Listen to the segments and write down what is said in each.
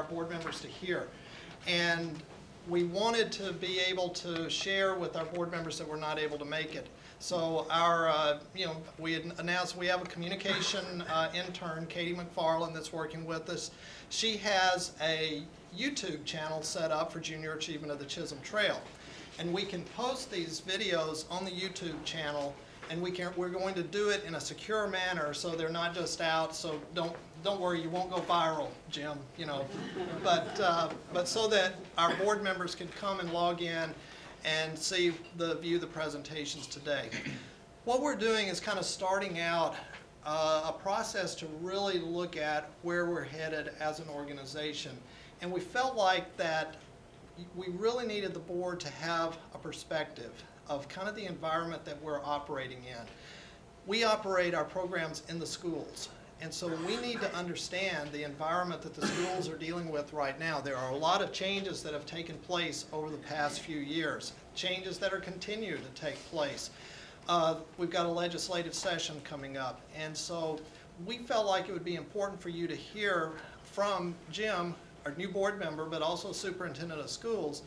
board members to hear. And we wanted to be able to share with our board members that were not able to make it. So our, we had announced we have a communication intern, Katie McFarland, that's working with us. She has a YouTube channel set up for Junior Achievement of the Chisholm Trail. And we can post these videos on the YouTube channel, and we're going to do it in a secure manner so they're not just out, so don't worry, you won't go viral, Jim, but so that our board members can come and log in and view the presentations today. What we're doing is kind of starting out a process to really look at where we're headed as an organization. And we felt like that we really needed the board to have a perspective of kind of the environment that we're operating in. We operate our programs in the schools, and so we need to understand the environment that the schools are dealing with right now. There are a lot of changes that have taken place over the past few years, changes that are continuing to take place. We've got a legislative session coming up, and so we felt like it would be important for you to hear from Jim, our new board member, but also superintendent of schools,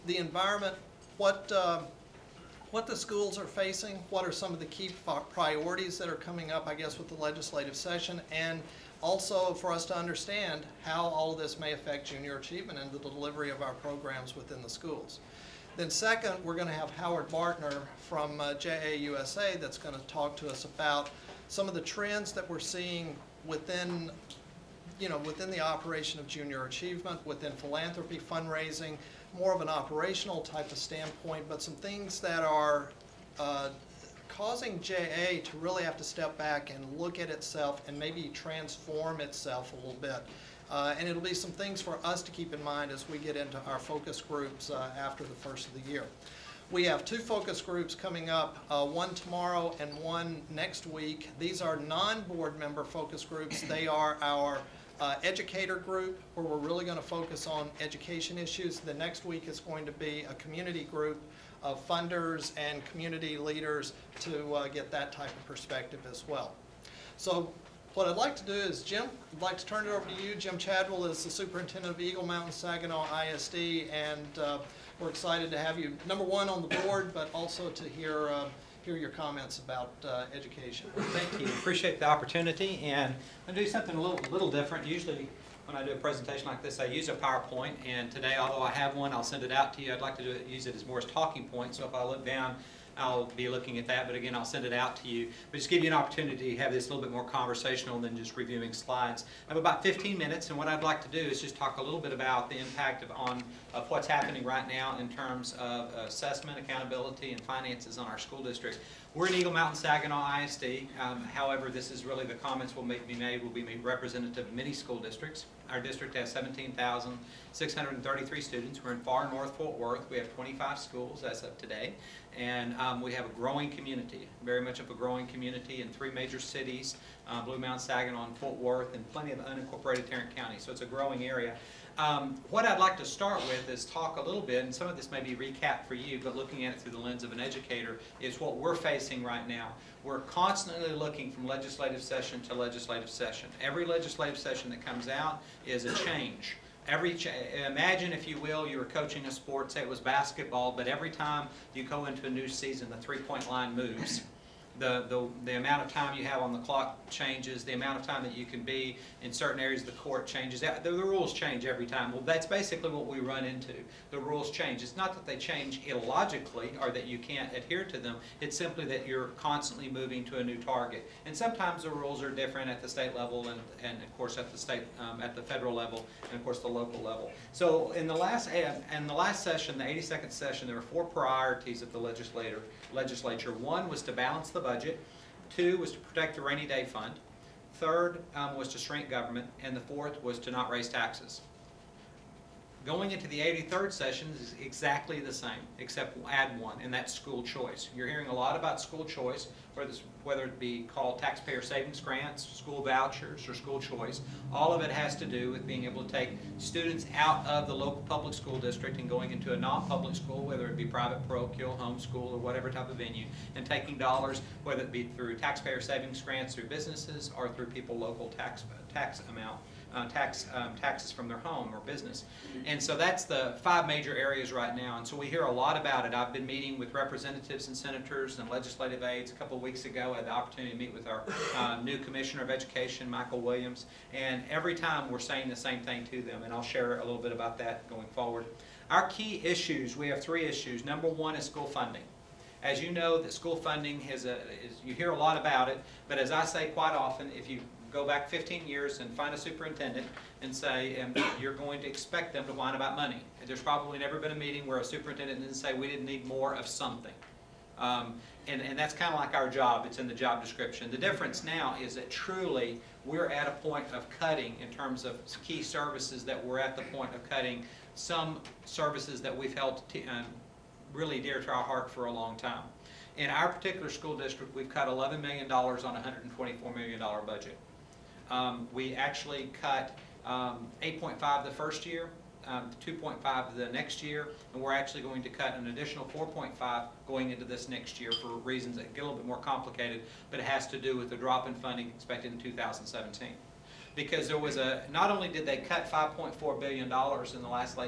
the environment, what the schools are facing, what are some of the key priorities that are coming up, I guess, with the legislative session, and also for us to understand how all of this may affect junior achievement and the delivery of our programs within the schools. Then second, we're going to have Howard Bartner from JAUSA that's going to talk to us about some of the trends that we're seeing within the operation of junior achievement, within philanthropy, fundraising, more of an operational type of standpoint, but some things that are causing JA to really have to step back and look at itself and maybe transform itself a little bit. And it'll be some things for us to keep in mind as we get into our focus groups after the first of the year. We have two focus groups coming up, one tomorrow and one next week. These are non-board member focus groups. They are our educator group, where we're really going to focus on education issues. The next week is going to be a community group of funders and community leaders to get that type of perspective as well. So what I'd like to do is, Jim, I'd like to turn it over to you. Jim Chadwell is the superintendent of Eagle Mountain Saginaw ISD, and we're excited to have you, number one, on the board, but also to hear your comments about education. Thank you. Appreciate the opportunity, and I'm going to do something a little different. Usually when I do a presentation like this, I use a PowerPoint, and today, although I have one, I'll send it out to you. I'd like to use it as more as talking points, so if I look down, I'll be looking at that, but again, I'll send it out to you. But just give you an opportunity to have this a little bit more conversational than just reviewing slides. I have about 15 minutes, and what I'd like to do is just talk a little bit about the impact of what's happening right now in terms of assessment, accountability, and finances on our school district. We're in Eagle Mountain Saginaw ISD. However, this is really the comments will be made representative of many school districts. Our district has 17,633 students. We're in far north Fort Worth. We have 25 schools as of today. And we have a growing community, very much of a growing community in three major cities, Blue Mountain, Saginaw, and Fort Worth, and plenty of unincorporated Tarrant County. So it's a growing area. What I'd like to start with is talk a little bit, and some of this may be recap for you, but looking at it through the lens of an educator, is what we're facing right now. We're constantly looking from legislative session to legislative session. Every legislative session that comes out is a change. Imagine, if you will, you were coaching a sport, say it was basketball, but every time you go into a new season, the three-point line moves. The amount of time you have on the clock changes, the amount of time that you can be in certain areas of the court changes. The rules change every time. Well, that's basically what we run into. The rules change. It's not that they change illogically or that you can't adhere to them. It's simply that you're constantly moving to a new target. And sometimes the rules are different at the state level and of course at the federal level, and of course the local level. So in the last session, the 82nd session, there were 4 priorities of the legislature. One was to balance the budget. 2 was to protect the rainy day fund. 3rd was to shrink government. And the 4th was to not raise taxes. Going into the 83rd session is exactly the same, except we'll add one, and that's school choice. You're hearing a lot about school choice, whether it be called taxpayer savings grants, school vouchers, or school choice. All of it has to do with being able to take students out of the local public school district and going into a non-public school, whether it be private, parochial, homeschool, or whatever type of venue, and taking dollars, whether it be through taxpayer savings grants through businesses or through people local tax amount taxes from their home or business. And so that's the 5 major areas right now, and so we hear a lot about it. I've been meeting with representatives and senators and legislative aides. A couple of weeks ago, I had the opportunity to meet with our new Commissioner of Education, Michael Williams, and every time we're saying the same thing to them, and I'll share a little bit about that going forward. Our key issues, we have 3 issues. Number 1 is school funding. As you know, that school funding you hear a lot about it, but as I say quite often, if you go back 15 years and find a superintendent and say you're going to expect them to whine about money. There's probably never been a meeting where a superintendent didn't say we didn't need more of something. And that's kind of like our job. It's in the job description. The difference now is that truly we're at a point of cutting in terms of key services, that we're at the point of cutting some services that we've held really dear to our heart for a long time. In our particular school district, we've cut $11 million on a $124 million budget. We actually cut 8.5 the first year, 2.5 the next year, and we're actually going to cut an additional 4.5 going into this next year for reasons that get a little bit more complicated, but it has to do with the drop in funding expected in 2017. Because there was not only did they cut $5.4 billion in the last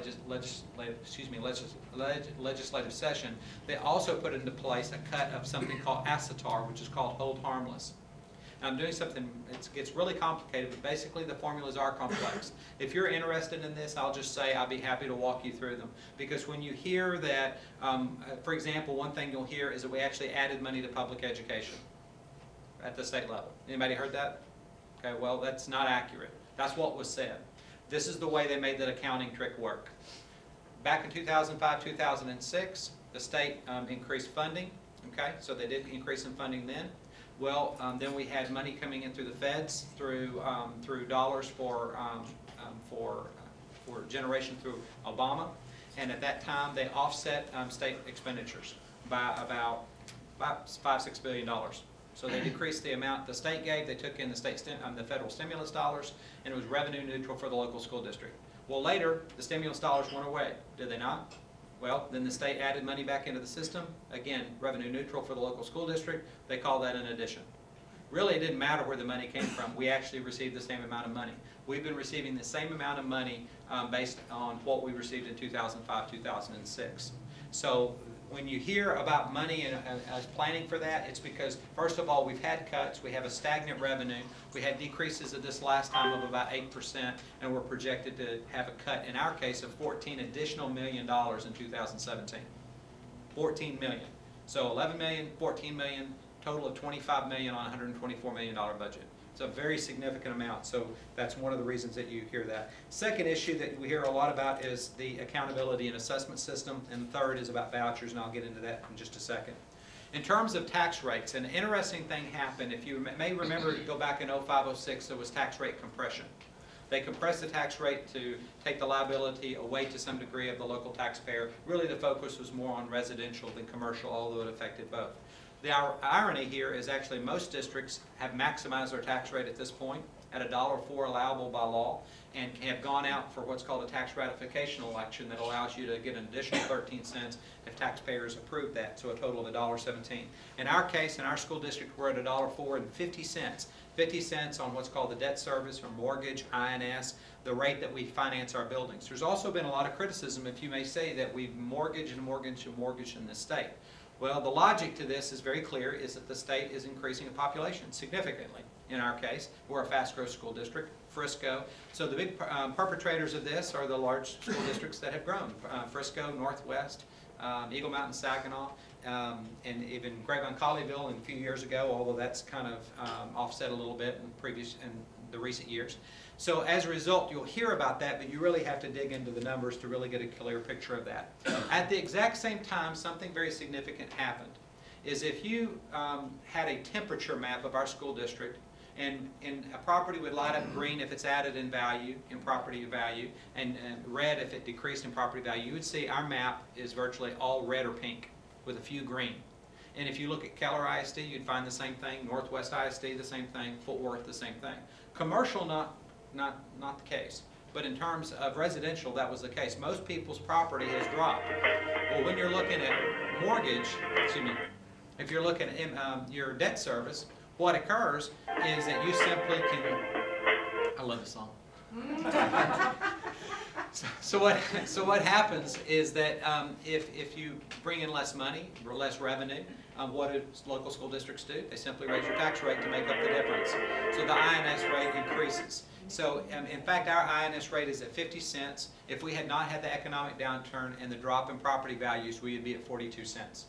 legislative session, they also put into place a cut of something called ASETAR, which is called Hold Harmless. Now, I'm doing something, it gets really complicated, but basically the formulas are complex. If you're interested in this, I'll just say I'll be happy to walk you through them. Because when you hear that, for example, one thing you'll hear is that we actually added money to public education at the state level. Anybody heard that? Okay, well, that's not accurate. That's what was said. This is the way they made that accounting trick work. Back in 2005, 2006, the state increased funding. Okay, so they did increase in funding then. Well, then we had money coming in through the feds, through dollars for generation through Obama, and at that time they offset state expenditures by about $5–6 billion. So they decreased the amount the state gave. They took in the federal stimulus dollars, and it was revenue neutral for the local school district. Well, later the stimulus dollars went away. Did they not? Well, then the state added money back into the system. Again, revenue neutral for the local school district. They call that an addition. Really, it didn't matter where the money came from. We actually received the same amount of money. We've been receiving the same amount of money based on what we received in 2005, 2006. So when you hear about money and as planning for that, it's because, first of all, we've had cuts. We have a stagnant revenue. We had decreases at this last time of about 8%, and we're projected to have a cut, in our case, of $14 additional million in 2017. 14 million. So 11 million, 14 million, total of 25 million on a $124 million budget. It's a very significant amount, so that's one of the reasons that you hear that. Second issue that we hear a lot about is the accountability and assessment system, and third is about vouchers, and I'll get into that in just a second. In terms of tax rates, an interesting thing happened. If you may remember, go back in 05–06, there was tax rate compression. They compressed the tax rate to take the liability away to some degree of the local taxpayer. Really the focus was more on residential than commercial, although it affected both. The irony here is actually most districts have maximized their tax rate at this point at $1.04 allowable by law, and have gone out for what's called a tax ratification election that allows you to get an additional 13 cents if taxpayers approve that, so a total of $1.17. In our case, in our school district, we're at $1.04 50 cents on what's called the debt service or mortgage, INS, the rate that we finance our buildings. There's also been a lot of criticism, if you may say, that we've mortgaged in this state. Well, the logic to this is very clear, is that the state is increasing the population significantly. In our case, we're a fast-growth school district, Frisco. So the big perpetrators of this are the large school districts that have grown. Frisco, Northwest, Eagle Mountain, Saginaw, and even Grapevine-Colleyville a few years ago, although that's kind of offset a little bit in the recent years. So as a result, you'll hear about that, but you really have to dig into the numbers to really get a clear picture of that. At the exact same time, something very significant happened. Is if you had a temperature map of our school district, and a property would light up green if it's added in value, in property value, and red if it decreased in property value, you would see our map is virtually all red or pink with a few green. And if you look at Keller ISD, you'd find the same thing, Northwest ISD, the same thing, Fort Worth, the same thing. Commercial, not the case. But in terms of residential, that was the case. Most people's property has dropped. Well, when you're looking at mortgage, if you're looking at your debt service, what occurs is that you simply can, I love the song, So what happens is that if you bring in less money or less revenue, what do local school districts do? They simply raise your tax rate to make up the difference. So the INS rate increases. So in fact, our INS rate is at 50 cents. If we had not had the economic downturn and the drop in property values, we would be at 42 cents.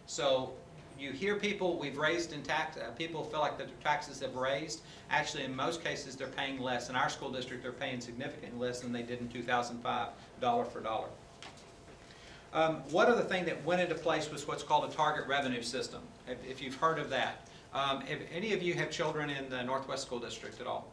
So you hear people, we've raised in tax, people feel like the taxes have raised. Actually, in most cases, they're paying less. In our school district, they're paying significantly less than they did in 2005, dollar for dollar. One other thing that went into place was what's called a target revenue system, if you've heard of that. If any of you have children in the Northwest School District at all?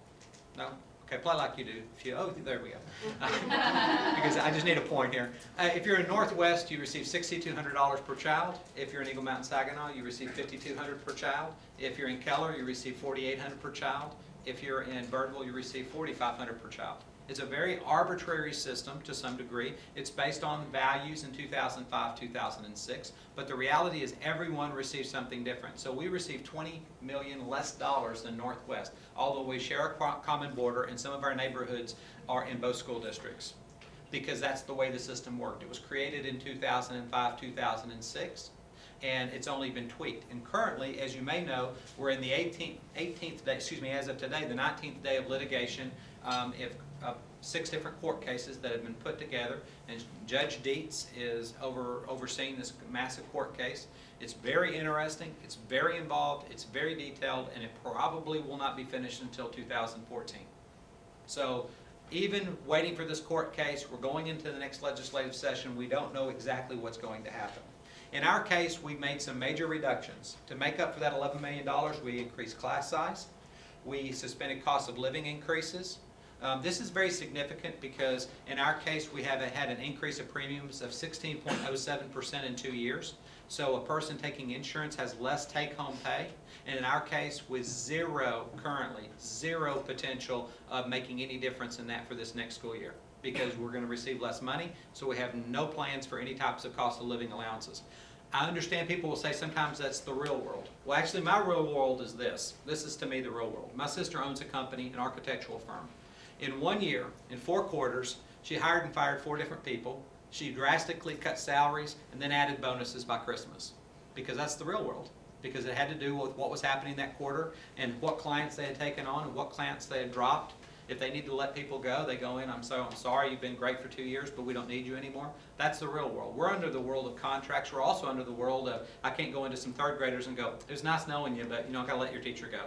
No? Okay, play like you do. If you, oh, there we go. Because I just need a point here. If you're in Northwest, you receive $6,200 per child. If you're in Eagle Mountain Saginaw, you receive $5,200 per child. If you're in Keller, you receive $4,800 per child. If you're in Birdville, you receive $4,500 per child. It's a very arbitrary system to some degree. It's based on values in 2005, 2006, but the reality is everyone receives something different. So we receive $20 million less than Northwest, although we share a common border and some of our neighborhoods are in both school districts, because that's the way the system worked. It was created in 2005, 2006. And it's only been tweaked. And currently, as you may know, we're in the 18th day, excuse me, as of today, the 19th day of litigation. 6 different court cases that have been put together, and Judge Dietz is overseeing this massive court case. It's very interesting, it's very involved, it's very detailed, and it probably will not be finished until 2014. So even waiting for this court case, we're going into the next legislative session, we don't know exactly what's going to happen. In our case, we made some major reductions. To make up for that $11 million, we increased class size, we suspended cost of living increases. This is very significant because in our case we have had an increase of premiums of 16.07% in 2 years. So a person taking insurance has less take-home pay, and in our case with currently zero potential of making any difference in that for this next school year, because we're going to receive less money, so we have no plans for any types of cost of living allowances. I understand people will say sometimes that's the real world. Well, actually my real world is this. This is to me the real world. My sister owns a company, an architectural firm. In 1 year, in 4 quarters, she hired and fired 4 different people. She drastically cut salaries and then added bonuses by Christmas. Because that's the real world. Because it had to do with what was happening that quarter and what clients they had taken on and what clients they had dropped. If they need to let people go, they go in, I'm sorry, you've been great for 2 years, but we don't need you anymore. That's the real world. We're under the world of contracts. We're also under the world of, I can't go into some 3rd graders and go, it was nice knowing you, but you know, I've got to let your teacher go.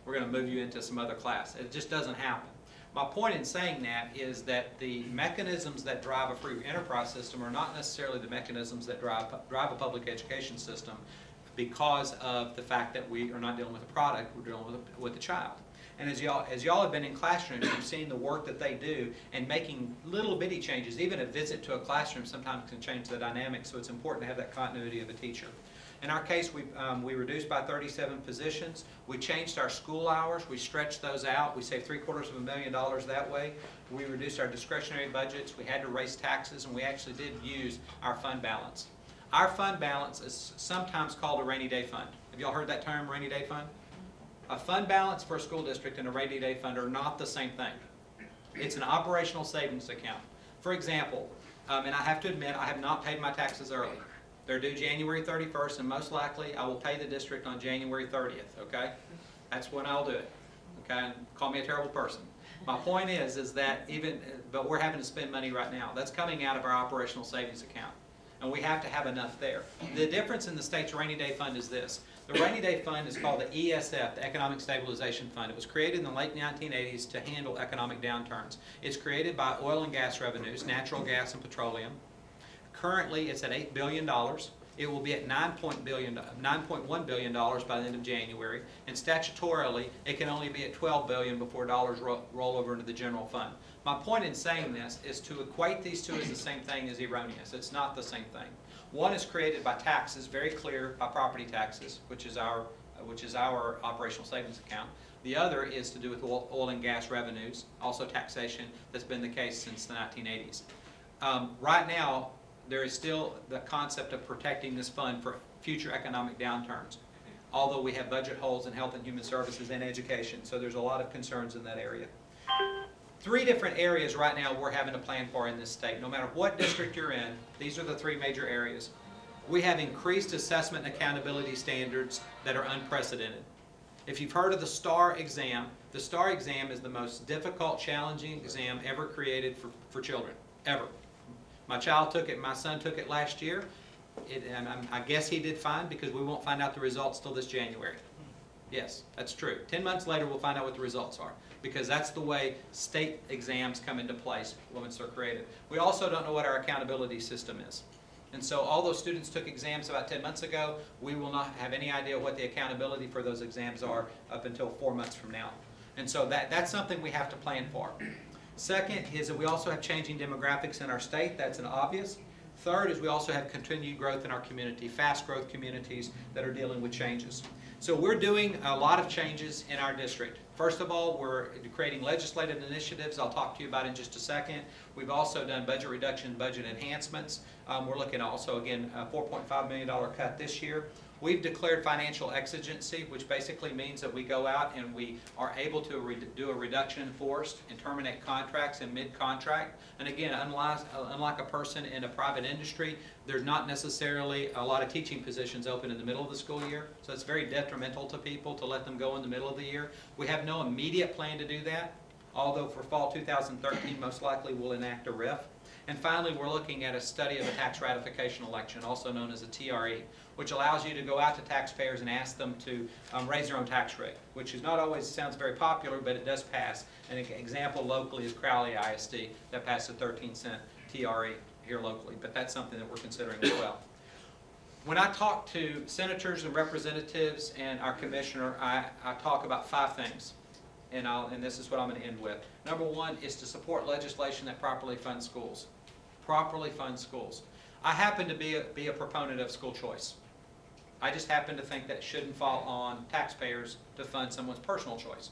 We're going to move you into some other class. It just doesn't happen. My point in saying that is that the mechanisms that drive a free enterprise system are not necessarily the mechanisms that drive a public education system, because of the fact that we are not dealing with a product, we're dealing with a child. And as y'all have been in classrooms, you've seen the work that they do, and making little bitty changes. Even a visit to a classroom sometimes can change the dynamic, so it's important to have that continuity of a teacher. In our case, we reduced by 37 positions. We changed our school hours. We stretched those out. We saved $750,000 that way. We reduced our discretionary budgets. We had to raise taxes, and we actually did use our fund balance. Our fund balance is sometimes called a rainy day fund. Have y'all heard that term, rainy day fund? A fund balance for a school district and a rainy day fund are not the same thing. It's an operational savings account. For example, and I have to admit, I have not paid my taxes early. They're due January 31st, and most likely I will pay the district on January 30th, okay? That's when I'll do it, okay? Call me a terrible person. My point is that but we're having to spend money right now. That's coming out of our operational savings account, and we have to have enough there. The difference in the state's rainy day fund is this. The rainy day fund is called the ESF, the Economic Stabilization Fund. It was created in the late 1980s to handle economic downturns. It's created by oil and gas revenues, natural gas and petroleum. Currently, it's at $8 billion. It will be at $9.1 billion by the end of January, and statutorily, it can only be at $12 billion before dollars roll over into the general fund. My point in saying this is to equate these two as the same thing is erroneous. It's not the same thing. One is created by taxes, very clear, by property taxes, which is our operational savings account. The other is to do with oil and gas revenues, also taxation. That's been the case since the 1980s. Right now, there is still the concept of protecting this fund for future economic downturns, although we have budget holes in health and human services and education, so there's a lot of concerns in that area. 3 different areas right now we're having to plan for in this state. No matter what district you're in, these are the 3 major areas. We have increased assessment and accountability standards that are unprecedented. If you've heard of the STAR exam is the most difficult, challenging exam ever created for children, ever. My child took it, my son took it last year, and I guess he did fine because we won't find out the results till this January. Yes, that's true. 10 months later we'll find out what the results are, because that's the way state exams come into place once they're created. We also don't know what our accountability system is. And so all those students took exams about 10 months ago. We will not have any idea what the accountability for those exams are up until 4 months from now. And so that's something we have to plan for. Second is that we also have changing demographics in our state. That's an obvious. Third is we also have continued growth in our community, fast growth communities that are dealing with changes. So we're doing a lot of changes in our district. First of all, we're creating legislative initiatives I'll talk to you about in just a second. We've also done budget reduction, budget enhancements. We're looking also, again, a $4.5 million cut this year. We've declared financial exigency, which basically means that we go out and we are able to do a reduction in force and terminate contracts in mid-contract. And again, unlike a person in a private industry, there's not necessarily a lot of teaching positions open in the middle of the school year. So it's very detrimental to people to let them go in the middle of the year. We have no immediate plan to do that, although for fall 2013, most likely we'll enact a RIF. And finally, we're looking at a study of a tax ratification election, also known as a TRE, which allows you to go out to taxpayers and ask them to raise their own tax rate, which is not always sounds very popular, but it does pass. An example locally is Crowley ISD that passed a 13-cent TRE here locally, but that's something that we're considering as well. When I talk to senators and representatives and our commissioner, I talk about 5 things. And this is what I'm going to end with. Number 1 is to support legislation that properly funds schools. Properly fund schools. I happen to be a proponent of school choice. I just happen to think that it shouldn't fall on taxpayers to fund someone's personal choice.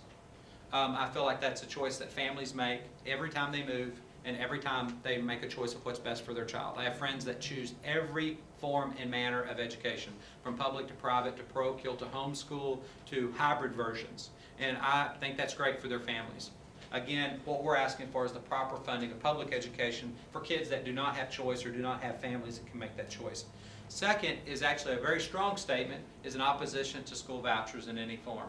I feel like that's a choice that families make every time they move and every time they make a choice of what's best for their child. I have friends that choose every form and manner of education, from public to private to parochial to homeschool to hybrid versions. And I think that's great for their families. Again, what we're asking for is the proper funding of public education for kids that do not have choice or do not have families that can make that choice. Second is actually a very strong statement, is an opposition to school vouchers in any form.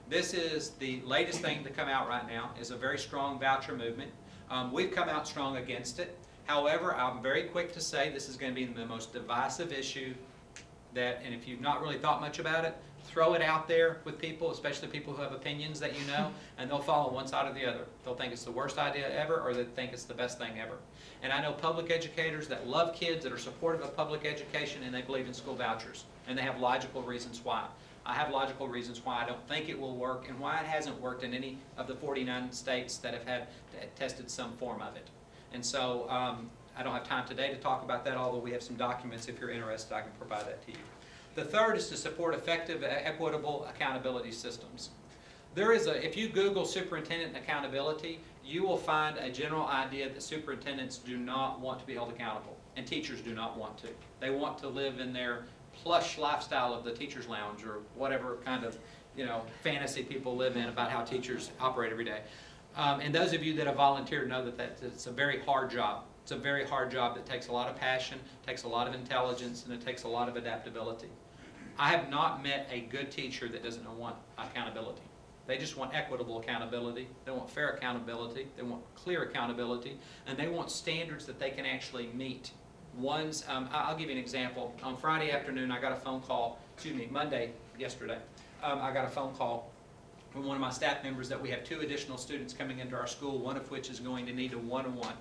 This is the latest thing to come out right now, is a very strong voucher movement. We've come out strong against it. However, I'm very quick to say this is going to be the most divisive issue that, and if you've not really thought much about it, throw it out there with people, especially people who have opinions that you know, and they'll fall on one side or the other. They'll think it's the worst idea ever, or they think it's the best thing ever. And I know public educators that love kids, that are supportive of public education, and they believe in school vouchers. And they have logical reasons why. I have logical reasons why I don't think it will work, and why it hasn't worked in any of the 49 states that have tested some form of it. And so I don't have time today to talk about that, although we have some documents. If you're interested, I can provide that to you. The third is to support effective, equitable accountability systems. There is if you Google superintendent accountability, you will find a general idea that superintendents do not want to be held accountable, and teachers do not want to. They want to live in their plush lifestyle of the teacher's lounge, or whatever kind of fantasy people live in about how teachers operate every day. And those of you that have volunteered know that it's a very hard job. It's a very hard job that takes a lot of passion, takes a lot of intelligence, and it takes a lot of adaptability. I have not met a good teacher that doesn't want accountability. They just want equitable accountability. They want fair accountability. They want clear accountability. And they want standards that they can actually meet. I'll give you an example. On Friday afternoon, I got a phone call, Monday, yesterday, I got a phone call from one of my staff members that we have 2 additional students coming into our school, one of which is going to need a one-on-one.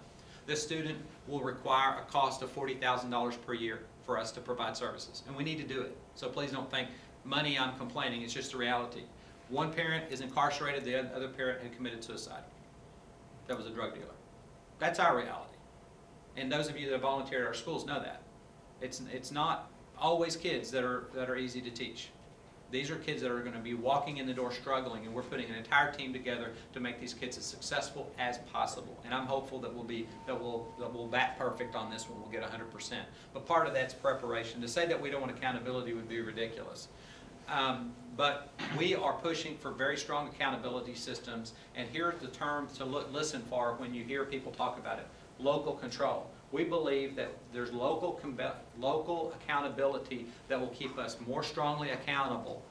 This student will require a cost of $40,000 per year for us to provide services, and we need to do it. So please don't think money I'm complaining, it's just the reality. One parent is incarcerated, the other parent had committed suicide. That was a drug dealer. That's our reality. And those of you that have volunteered at our schools know that. It's not always kids that are easy to teach. These are kids that are going to be walking in the door struggling, and we're putting an entire team together to make these kids as successful as possible. And I'm hopeful that we'll bat perfect on this one. We'll get 100%. But part of that's preparation. To say that we don't want accountability would be ridiculous. But we are pushing for very strong accountability systems, and here's the term to listen for when you hear people talk about it: local control. We believe that there's local accountability that will keep us more strongly accountable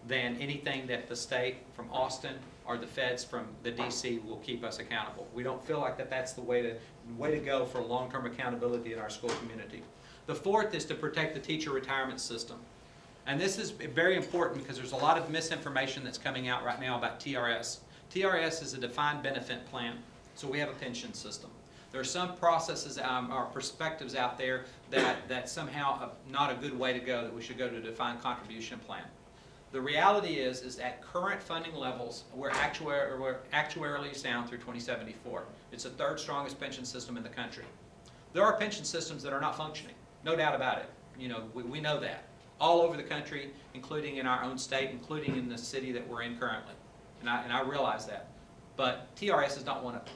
than anything that the state from Austin or the feds from the DC will keep us accountable. We don't feel like that's the way to go for long-term accountability in our school community. The fourth is to protect the teacher retirement system. And this is very important because there's a lot of misinformation that's coming out right now about TRS. TRS is a defined benefit plan, so we have a pension system. There are some processes or perspectives out there that somehow not a good way to go, that we should go to a defined contribution plan. The reality is at current funding levels, we're actuarially sound through 2074. It's the third strongest pension system in the country. There are pension systems that are not functioning, no doubt about it. You know, we know that. All over the country, including in our own state, including in the city that we're in currently. And I realize that. But TRS is not one of them.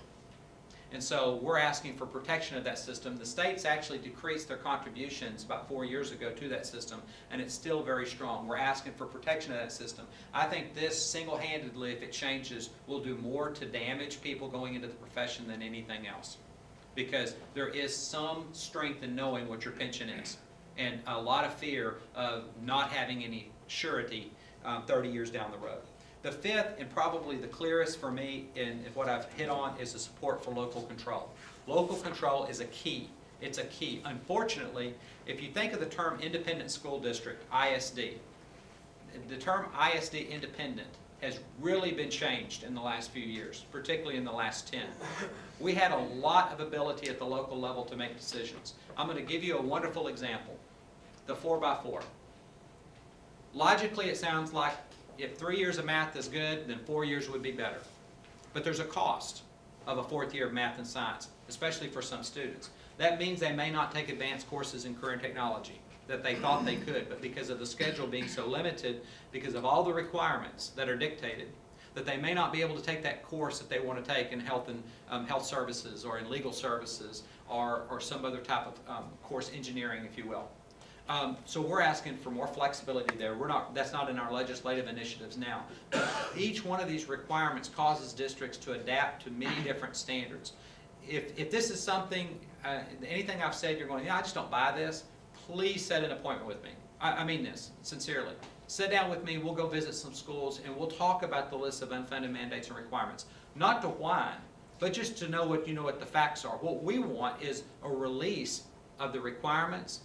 And so we're asking for protection of that system. The states actually decreased their contributions about 4 years ago to that system, and it's still very strong. We're asking for protection of that system. I think this single-handedly, if it changes, will do more to damage people going into the profession than anything else. Because there is some strength in knowing what your pension is, and a lot of fear of not having any surety 30 years down the road. The fifth, and probably the clearest for me in what I've hit on, is the support for local control. Local control is a key. It's a key. Unfortunately, if you think of the term independent school district, ISD, the term ISD independent has really been changed in the last few years, particularly in the last 10. We had a lot of ability at the local level to make decisions. I'm going to give you a wonderful example. The 4x4. Logically, it sounds like if 3 years of math is good, then 4 years would be better. But there's a cost of a 4th year of math and science, especially for some students. That means they may not take advanced courses in current technology that they thought they could, but because of the schedule being so limited, because of all the requirements that are dictated, that they may not be able to take that course that they want to take in health and health services or in legal services or some other type of course, engineering, if you will. So we're asking for more flexibility there. That's not in our legislative initiatives now. Each one of these requirements causes districts to adapt to many different standards. If this is something, anything I've said, you're going, yeah, I just don't buy this, please set an appointment with me. I mean this, sincerely. Sit down with me, we'll go visit some schools, and we'll talk about the list of unfunded mandates and requirements. Not to whine, but just to know what the facts are. What we want is a release of the requirements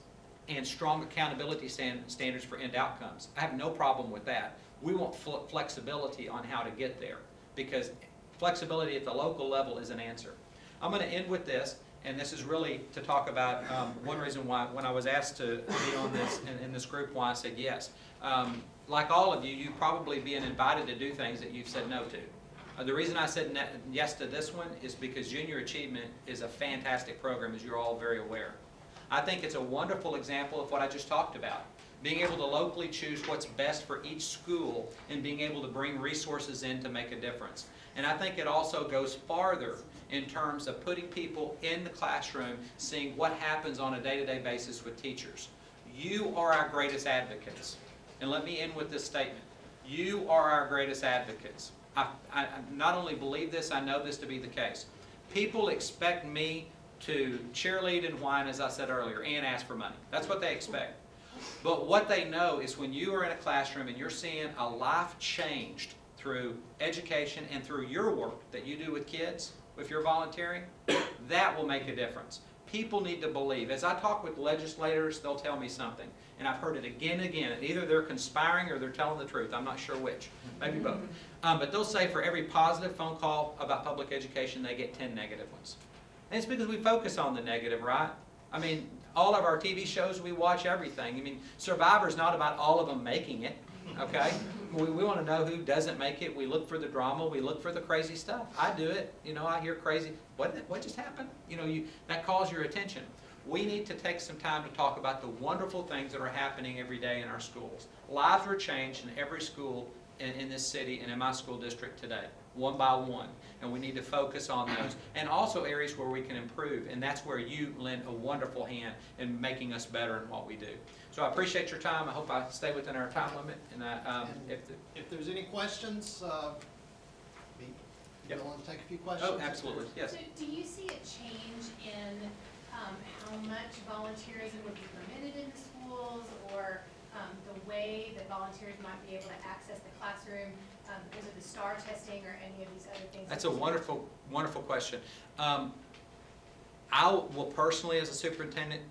and strong accountability standards for end outcomes. I have no problem with that. We want flexibility on how to get there, because flexibility at the local level is an answer. I'm going to end with this, and this is really to talk about one reason why, when I was asked to be on this in this group, why I said yes. Like all of you, you probably being invited to do things that you've said no to. The reason I said yes to this one is because Junior Achievement is a fantastic program, as you're all very aware. I think it's a wonderful example of what I just talked about. Being able to locally choose what's best for each school and being able to bring resources in to make a difference. And I think it also goes farther in terms of putting people in the classroom, seeing what happens on a day-to-day basis with teachers. You are our greatest advocates. And let me end with this statement. You are our greatest advocates. I not only believe this, I know this to be the case. People expect me to cheerlead and whine, as I said earlier, and ask for money. That's what they expect. But what they know is when you are in a classroom and you're seeing a life changed through education and through your work that you do with kids, if you're volunteering, that will make a difference. People need to believe. As I talk with legislators, they'll tell me something. And I've heard it again and again. Either they're conspiring or they're telling the truth. I'm not sure which. Maybe both. But they'll say for every positive phone call about public education, they get 10 negative ones. And it's because we focus on the negative, right? I mean, all of our TV shows, we watch everything. I mean, Survivor's not about all of them making it, okay? We want to know who doesn't make it. We look for the drama. We look for the crazy stuff. I do it. You know, I hear crazy. What just happened? You know, that calls your attention. We need to take some time to talk about the wonderful things that are happening every day in our schools. Lives are changed in every school in this city and in my school district today. one by one. And we need to focus on those. And also areas where we can improve. And that's where you lend a wonderful hand in making us better in what we do. So I appreciate your time. I hope I stay within our time limit. And if there's any questions, Yep. you want to take a few questions? Oh, absolutely, yes. So do you see a change in how much volunteerism would be permitted in the schools, or the way that volunteers might be able to access the classroom because of the STAR testing or any of these other things? That's a wonderful, wonderful question. I will personally, as a superintendent,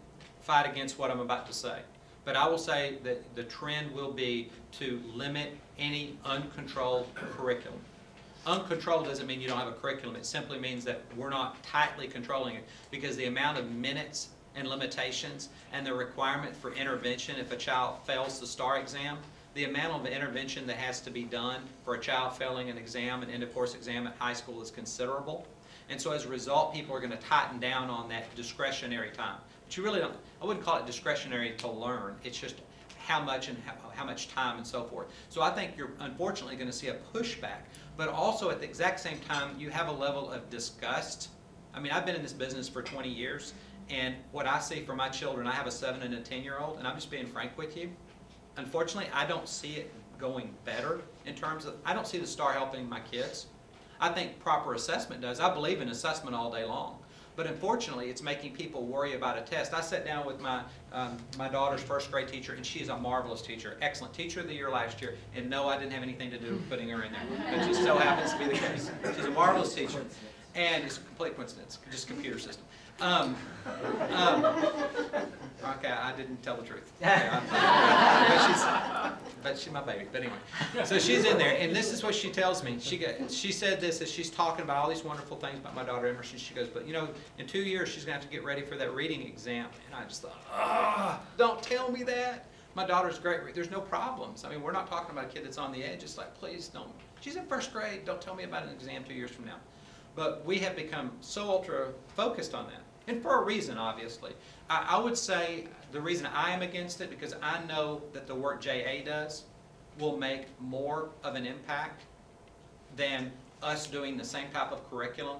fight against what I'm about to say. But I will say that the trend will be to limit any uncontrolled curriculum. Uncontrolled doesn't mean you don't have a curriculum. It simply means that we're not tightly controlling it, because the amount of minutes and limitations and the requirement for intervention if a child fails the STAR exam, the amount of intervention that has to be done for a child failing an exam, an end-of-course exam at high school, is considerable. And so as a result, people are going to tighten down on that discretionary time. But you really don't, I wouldn't call it discretionary to learn. It's just how much and how much time and so forth. So I think you're unfortunately going to see a pushback. But also at the exact same time, you have a level of disgust. I mean, I've been in this business for 20 years, and what I see for my children, I have a 7- and a 10-year-old, and I'm just being frank with you. Unfortunately, I don't see it going better in terms of, I don't see the STAR helping my kids. I think proper assessment does. I believe in assessment all day long. But unfortunately, it's making people worry about a test. I sat down with my daughter's first grade teacher, and she's a marvelous teacher, excellent teacher of the year last year, and no, I didn't have anything to do with putting her in there. It just so happens to be the case. She's a marvelous teacher, and it's a complete coincidence, just computer system. Okay, I didn't tell the truth. But she's my baby. But anyway, so she's in there, and this is what she tells me. She said this as she's talking about all these wonderful things about my daughter Emerson. She goes, but you know, in 2 years she's going to have to get ready for that reading exam. And I just thought, don't tell me that. My daughter's great. There's no problems. I mean, we're not talking about a kid that's on the edge. It's like, please don't. She's in first grade. Don't tell me about an exam 2 years from now. But we have become so ultra focused on that. And for a reason, obviously. I would say the reason I am against it, because I know that the work JA does will make more of an impact than us doing the same type of curriculum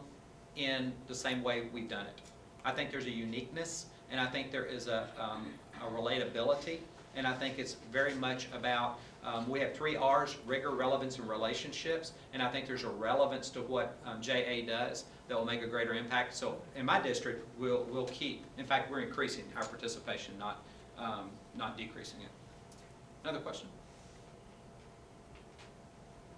in the same way we've done it. I think there's a uniqueness, and I think there is a relatability, and I think it's very much about, we have 3 R's, rigor, relevance, and relationships, and I think there's a relevance to what JA does that will make a greater impact. So in my district, we'll keep, in fact, we're increasing our participation, not decreasing it. Another question?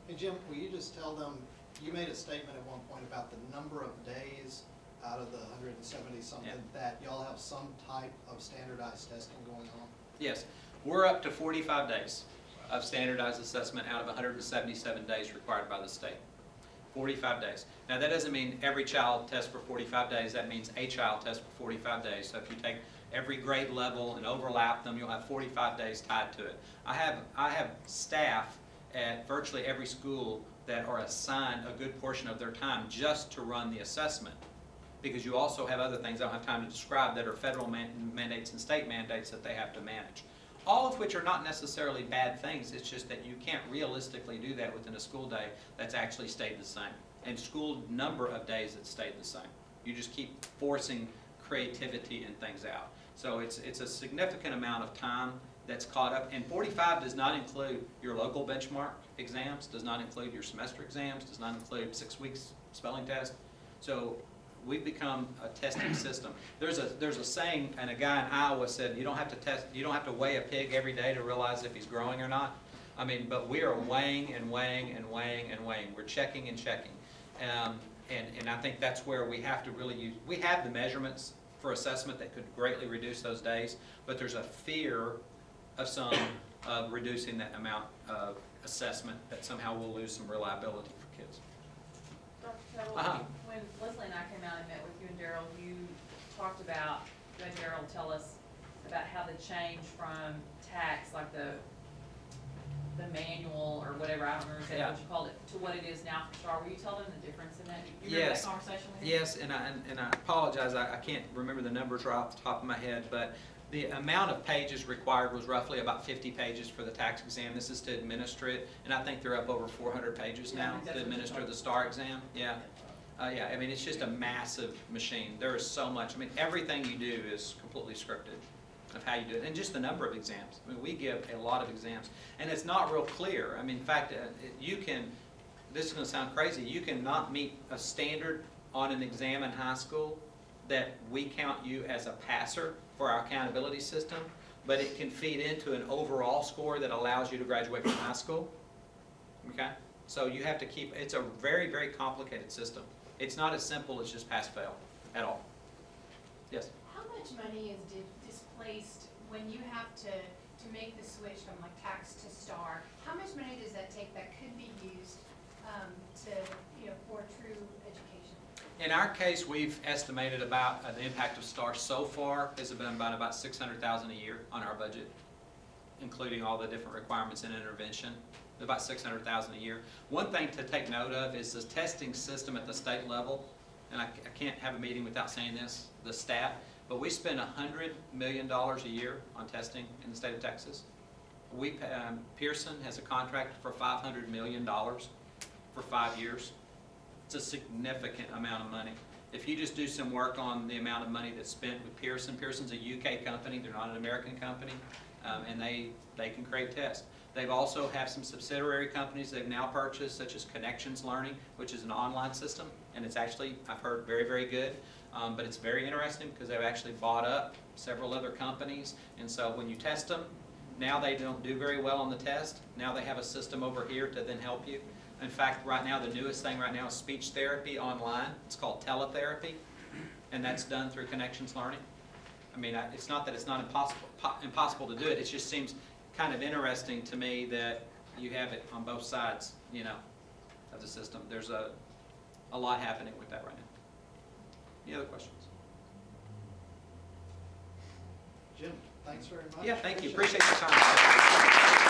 Hey Jim, will you just tell them, you made a statement at one point about the number of days out of the 170 something that y'all have some type of standardized testing going on? Yes, we're up to 45 days of standardized assessment out of 177 days required by the state. 45 days. Now that doesn't mean every child tests for 45 days, that means a child tests for 45 days. So if you take every grade level and overlap them, you'll have 45 days tied to it. I have staff at virtually every school that are assigned a good portion of their time just to run the assessment, because you also have other things I don't have time to describe that are federal mandates and state mandates that they have to manage. All of which are not necessarily bad things, it's just that you can't realistically do that within a school day that's actually stayed the same. And school number of days that stayed the same. You just keep forcing creativity and things out. So it's a significant amount of time that's caught up, and 45 does not include your local benchmark exams, does not include your semester exams, does not include 6 weeks spelling test. So we've become a testing system. There's a saying, and a guy in Iowa said, you don't have to test, you don't have to weigh a pig every day to realize if he's growing or not. I mean, but we are weighing and weighing and weighing and weighing. We're checking and checking. And I think that's where we have to really use, we have the measurements for assessment that could greatly reduce those days, but there's a fear of some of reducing that amount of assessment that somehow we'll lose some reliability for kids. Dr. Chadwell, when Leslie and I came out and met with you and Daryl, you talked about, you had Daryl tell us about how the change from tax, like the the manual or whatever, I don't remember exactly Yeah. what you called it, to what it is now for STAR. Were you telling them the difference in that? You remember Yes. that conversation we had? Yes, and I apologize, I can't remember the numbers right off the top of my head, but the amount of pages required was roughly about 50 pages for the tax exam. This is to administer it, and I think they're up over 400 pages Yeah, I now think that's to what you administer told the me. STAR exam. Yeah. Yeah, I mean, it's just a massive machine. There is so much. I mean, everything you do is completely scripted of how you do it, and just the number of exams. I mean, we give a lot of exams, and it's not real clear. I mean, in fact, you can, this is going to sound crazy, you cannot meet a standard on an exam in high school that we count you as a passer for our accountability system, but it can feed into an overall score that allows you to graduate from high school. Okay? So you have to keep, it's a very, very complicated system. It's not as simple as just pass-fail at all. Yes? How much money is displaced when you have to make the switch from like tax to STAR? How much money does that take that could be used to, for true education? In our case, we've estimated about the impact of STAR so far has been about $600,000 a year on our budget, including all the different requirements and intervention. About $600,000 a year. One thing to take note of is the testing system at the state level, and I can't have a meeting without saying this, the stat, but we spend $100 million a year on testing in the state of Texas. Pearson has a contract for $500 million for 5 years. It's a significant amount of money. If you just do some work on the amount of money that's spent with Pearson, Pearson's a UK company, they're not an American company, and they can create tests. They've also have some subsidiary companies they've now purchased, such as Connections Learning, which is an online system, and it's actually, I've heard, very, very good. But it's very interesting because they've actually bought up several other companies, and so when you test them, now they don't do very well on the test. Now they have a system over here to then help you. In fact, right now, the newest thing right now is speech therapy online. It's called Teletherapy, and that's done through Connections Learning. I mean, it's not that it's not impossible to do it. It just seems kind of interesting to me that you have it on both sides, of the system. There's a lot happening with that right now. Any other questions? Jim, thanks very much. Yeah, thank you. Appreciate it. Appreciate your time.